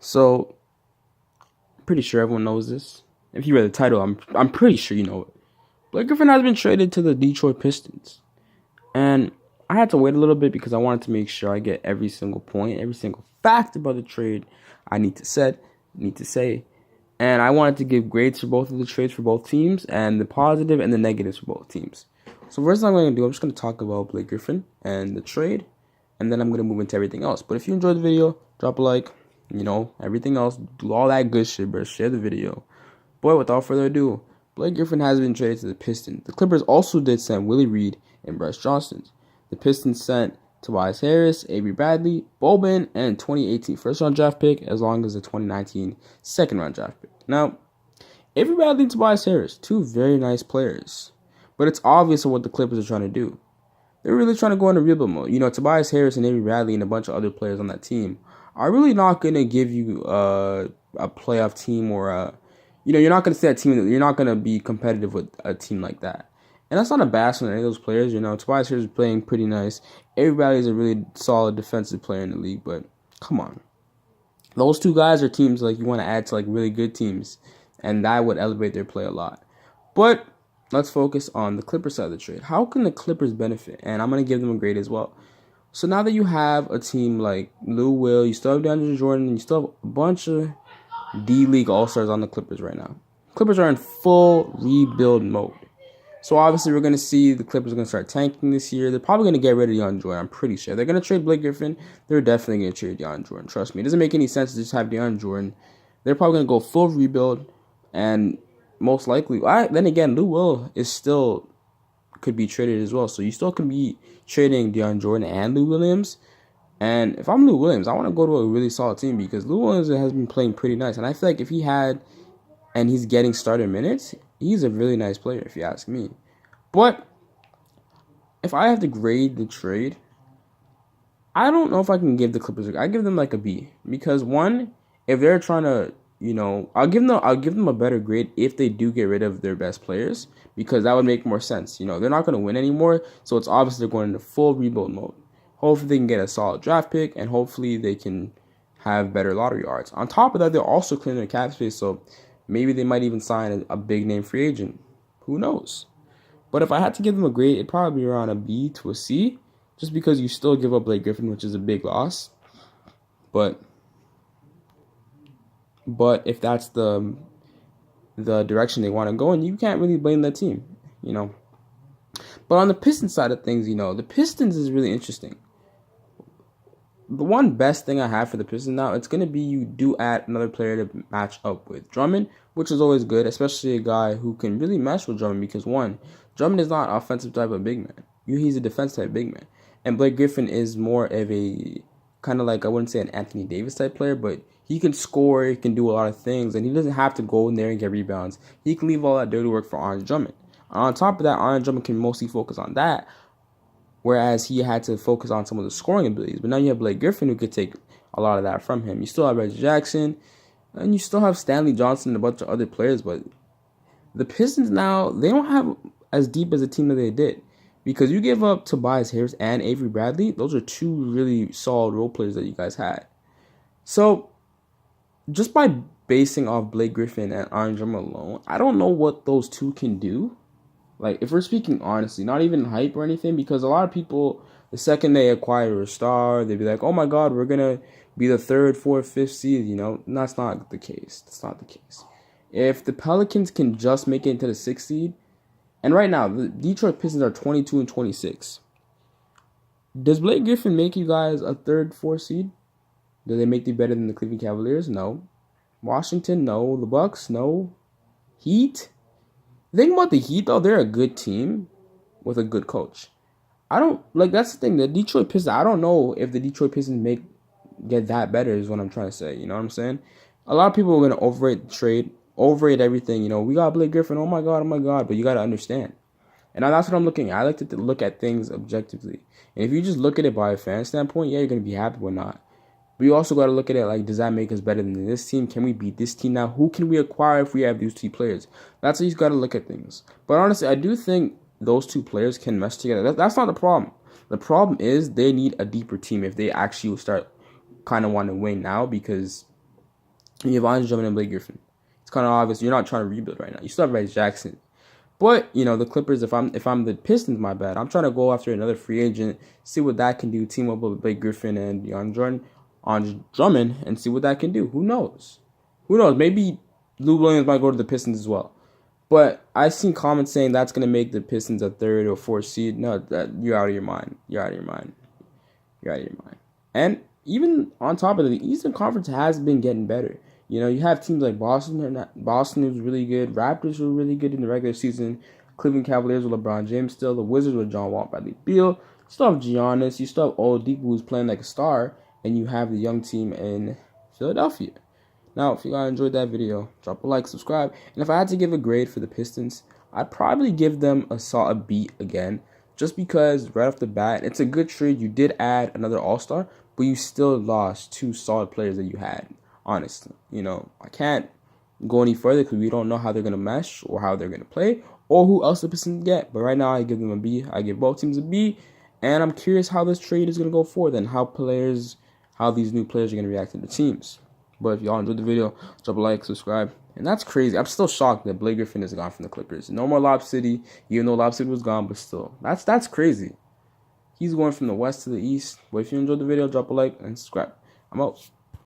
So, pretty sure everyone knows this. If you read the title, I'm pretty sure you know it. Blake Griffin has been traded to the Detroit Pistons. And I had to wait a little bit because I wanted to make sure I get every single point, every single fact about the trade I need to say. And I wanted to give grades for both of the trades for both teams and the positive and the negatives for both teams. So first thing I'm going to do, I'm just going to talk about Blake Griffin and the trade, and then I'm going to move into everything else. But if you enjoyed the video, drop a like, everything else, do all that good shit, bro. Share the video. Boy, without further ado, Blake Griffin has been traded to the Pistons. The Clippers also did send Willie Reed and Bryce Johnson. The Pistons sent Tobias Harris, Avery Bradley, Boban, and 2018 first-round draft pick, as long as the 2019 second-round draft pick. Now, Avery Bradley and Tobias Harris, two very nice players. But it's obvious what the Clippers are trying to do. They're really trying to go into rebuild mode. Tobias Harris and Avery Bradley and a bunch of other players on that team are really not going to give you a playoff team or you're not going to say a team. You're not going to be competitive with a team like that. And that's not a bash on any of those players. Tobias Harris is playing pretty nice. Avery Bradley is a really solid defensive player in the league. But come on. Those two guys are teams like you want to add to like really good teams. And that would elevate their play a lot. But let's focus on the Clippers side of the trade. How can the Clippers benefit? And I'm going to give them a grade as well. So now that you have a team like Lou Will, you still have DeAndre Jordan, and you still have a bunch of D-League All-Stars on the Clippers right now. Clippers are in full rebuild mode. So obviously we're going to see the Clippers are going to start tanking this year. They're probably going to get rid of DeAndre Jordan, I'm pretty sure. They're going to trade Blake Griffin. They're definitely going to trade DeAndre Jordan. Trust me. It doesn't make any sense to just have DeAndre Jordan. They're probably going to go full rebuild. And most likely, then again, Lou Will is still could be traded as well. So you still can be trading DeAndre Jordan and Lou Williams. And if I'm Lou Williams, I want to go to a really solid team because Lou Williams has been playing pretty nice. And I feel like if he had, and he's getting starter minutes, he's a really nice player if you ask me. But if I have to grade the trade, I don't know if I can give the Clippers I give them like a B. Because one, if they're trying to, I'll give them a better grade if they do get rid of their best players, because that would make more sense. They're not going to win anymore, so it's obvious they're going into full rebuild mode. Hopefully they can get a solid draft pick, and hopefully they can have better lottery odds. On top of that, they're also clearing their cap space, so maybe they might even sign a big name free agent. Who knows? But if I had to give them a grade, it'd probably be around a B to a C, just because you still give up Blake Griffin, which is a big loss. But if that's the direction they want to go in, you can't really blame that team, But on the Pistons side of things, the Pistons is really interesting. The one best thing I have for the Pistons now, it's going to be you do add another player to match up with Drummond, which is always good, especially a guy who can really mesh with Drummond because, one, Drummond is not an offensive type of big man. He's a defense type big man. And Blake Griffin is more of a kind of like, I wouldn't say an Anthony Davis type player, but he can score, he can do a lot of things, and he doesn't have to go in there and get rebounds. He can leave all that dirty work for Andre Drummond. On top of that, Andre Drummond can mostly focus on that, whereas he had to focus on some of the scoring abilities. But now you have Blake Griffin who could take a lot of that from him. You still have Reggie Jackson, and you still have Stanley Johnson and a bunch of other players, but the Pistons now, they don't have as deep as a team that they did. Because you give up Tobias Harris and Avery Bradley, those are two really solid role players that you guys had. So, just by basing off Blake Griffin and Andre Drummond alone, I don't know what those two can do. Like, if we're speaking honestly, not even hype or anything, because a lot of people, the second they acquire a star, they'd be like, oh my God, we're going to be the 3rd, 4th, 5th seed, And that's not the case. That's not the case. If the Pelicans can just make it into the 6th seed, and right now, the Detroit Pistons are 22 and 26. Does Blake Griffin make you guys a 3rd, 4th seed? Do they make you better than the Cleveland Cavaliers? No. Washington? No. The Bucks? No. Heat? The thing about the Heat, though, they're a good team with a good coach. That's the thing. The Detroit Pistons, I don't know if the Detroit Pistons get that better is what I'm trying to say. You know what I'm saying? A lot of people are going to overrate the trade. Overrate everything, we got Blake Griffin, oh my God, but you got to understand. And that's what I'm looking at. I like to look at things objectively. And if you just look at it by a fan standpoint, yeah, you're going to be happy or not. But you also got to look at it like, does that make us better than this team? Can we beat this team now? Who can we acquire if we have these two players? That's how you got to look at things. But honestly, I do think those two players can mesh together. That's not the problem. The problem is they need a deeper team if they actually start kind of want to win now, because And you have Andre Drummond and Blake Griffin. It's kind of obvious you're not trying to rebuild right now. You still have Reggie Jackson. But, the Clippers, if I'm the Pistons, my bad. I'm trying to go after another free agent, see what that can do, team up with Blake Griffin and Andre Drummond, and see what that can do. Who knows? Who knows? Maybe Lou Williams might go to the Pistons as well. But I've seen comments saying that's going to make the Pistons a 3rd or 4th seed. No, you're out of your mind. You're out of your mind. You're out of your mind. And even on top of it, the Eastern Conference has been getting better. You have teams like Boston. Boston was really good. Raptors were really good in the regular season. Cleveland Cavaliers with LeBron James still. The Wizards with John Wall, Bradley Beal. You still have Giannis. You still have Oladipo who's playing like a star. And you have the young team in Philadelphia. Now, if you guys enjoyed that video, drop a like, subscribe. And if I had to give a grade for the Pistons, I'd probably give them a solid B again. Just because right off the bat, it's a good trade. You did add another All-Star, but you still lost 2 solid players that you had. Honestly, I can't go any further because we don't know how they're going to mesh or how they're going to play or who else the Pistons get. But right now, I give them a B. I give both teams a B. And I'm curious how this trade is going to go forward and how these new players are going to react to the teams. But if y'all enjoyed the video, drop a like, subscribe. And that's crazy. I'm still shocked that Blake Griffin is gone from the Clippers. No more Lob City, even though Lob City was gone, but still. That's crazy. He's going from the west to the east. But if you enjoyed the video, drop a like and subscribe. I'm out.